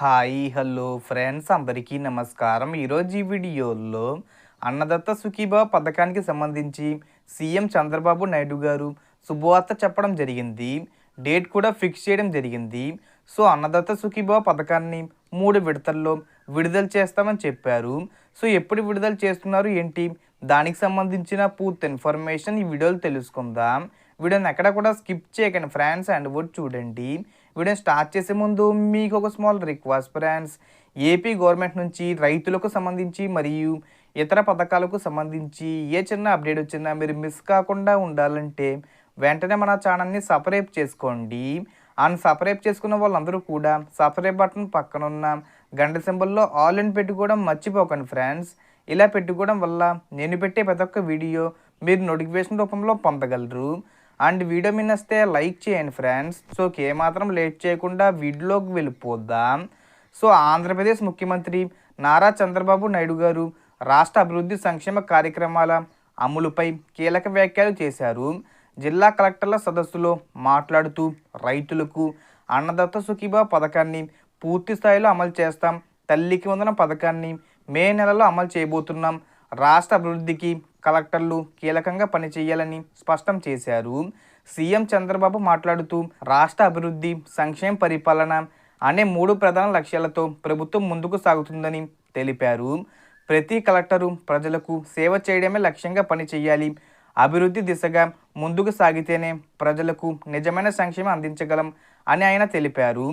Hi hello friends అందరికీ నమస్కారం. ఈరోజు ఈ వీడియోలో అన్నదత్త సుఖీభవ పథకానికి సంబంధించి సీఎం చంద్రబాబు నాయుడు గారు శుభవార్త చెప్పడం జరిగింది. డేట్ కూడా ఫిక్స్ చేయడం జరిగింది. సో అన్నదత్త సుఖీభవ పథకాన్ని 3 విడతల్లో విడుదల చేస్తామని చెప్పారు. సో ఎప్పుడు విడుదల చేస్తున్నారు ఏంటి, దానికి సంబంధించిన పూర్తి ఇన్ఫర్మేషన్ ఈ వీడియోలో తెలుసుకుందాం. వీడియోని ఎక్కడ కూడా స్కిప్ చేయకండి ఫ్రెండ్స్, అండ్ వర్డ్ చూడండి. వీడియో స్టార్ట్ చేసే ముందు మీకు ఒక small request friends, AP government నుంచి రైతులకు సంబంధించి మరియు ఇతర పథకాలకు సంబంధించి ఏ చిన్న అప్డేట్ వచ్చినా మీరు మిస్ కాకుండా ఉండాలంటే వెంటనే మన ఛానల్ని సబ్స్క్రైబ్ చేసుకోండి. అండ్ సబ్స్క్రైబ్ చేసుకున్న వాళ్ళందరూ కూడా సబ్స్క్రైబ్ బటన్ పక్కన ఉన్న గంట సింబల్లో ఆల్ అని పెట్టుకోవడం మర్చిపోకండి ఫ్రెండ్స్. ఇలా పెట్టుకోవడం వల్ల నేను పెట్టే ప్రతి ఒక్క వీడియో మీరు నోటిఫికేషన్ రూపంలో పొందగలరు. అండ్ వీడియో మీ నచ్చితే లైక్ చేయండి ఫ్రెండ్స్. సో ఏమాత్రం లేట్ చేయకుండా వీడియోలోకి వెళ్ళిపోదాం. సో ఆంధ్రప్రదేశ్ ముఖ్యమంత్రి నారా చంద్రబాబు నాయుడు గారు రాష్ట్ర అభివృద్ధి సంక్షేమ కార్యక్రమాల అమలుపై కీలక వ్యాఖ్యలు చేశారు. జిల్లా కలెక్టర్ల సదస్సులో మాట్లాడుతూ రైతులకు అన్నదత్త సుఖీభవ పథకాన్ని పూర్తి స్థాయిలో అమలు చేస్తాం, తల్లికి వందనం పథకాన్ని మే నెలలో అమలు చేయబోతున్నాం, రాష్ట్ర అభివృద్ధికి కలెక్టర్లు కీలకంగా పనిచేయాలని స్పష్టం చేశారు. సీఎం చంద్రబాబు మాట్లాడుతూ రాష్ట్ర అభివృద్ధి, సంక్షేమ పరిపాలన అనే 3 ప్రధాన లక్ష్యాలతో ప్రభుత్వం ముందుకు సాగుతుందని తెలిపారు. ప్రతి కలెక్టరు ప్రజలకు సేవ చేయడమే లక్ష్యంగా పనిచేయాలి. అభివృద్ధి దిశగా ముందుకు సాగితేనే ప్రజలకు నిజమైన సంక్షేమం అందించగలం అని ఆయన తెలిపారు.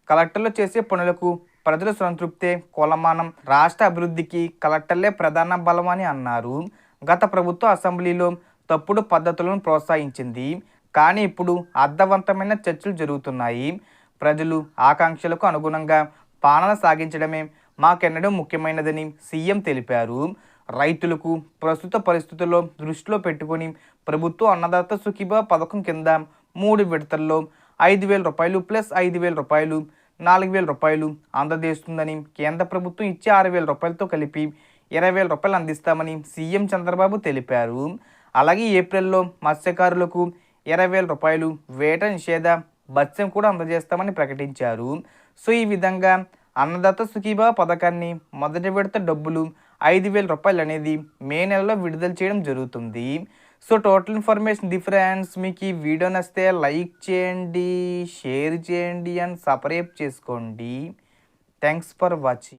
కలెక్టర్లు చేసే పనులకు ప్రజల సంతృప్తే కొలమానం, రాష్ట్ర అభివృద్ధికి కలెక్టర్లే ప్రధాన బలం అని అన్నారు. గత ప్రభుత్వ అసెంబ్లీలో తప్పుడు పద్ధతులను ప్రోత్సహించింది, కానీ ఇప్పుడు అర్థవంతమైన చర్చలు జరుగుతున్నాయి. ప్రజలు ఆకాంక్షలకు అనుగుణంగా పాలన సాగించడమే మాకెన్నడూ ముఖ్యమైనదని సీఎం తెలిపారు. రైతులకు ప్రస్తుత పరిస్థితుల్లో దృష్టిలో పెట్టుకుని ప్రభుత్వం అన్నదాత సుఖీభవ పథకం కింద 3 విడతల్లో 5,000 రూపాయలు ప్లస్ 5,000 రూపాయలు 4,000 రూపాయలు అందజేస్తుందని, కేంద్ర ప్రభుత్వం ఇచ్చే 6,000 రూపాయలతో కలిపి 20,000 రూపాయలు అందిస్తామని సీఎం చంద్రబాబు తెలిపారు. అలాగే ఏప్రిల్లో మత్స్యకారులకు 20,000 రూపాయలు వేట నిషేధ భత్యం కూడా అందజేస్తామని ప్రకటించారు. సో ఈ విధంగా అన్నదాత సుఖీభవ పథకాన్ని మొదటి విడత డబ్బులు 5,000 రూపాయలు అనేది మే నెలలో విడుదల చేయడం జరుగుతుంది. So total information friends. మీకు ఈ వీడియో నచ్చితే లైక్ చేయండి, షేర్ చేయండి అండ్ సబ్స్క్రైబ్ చేసుకోండి. Thanks for watching.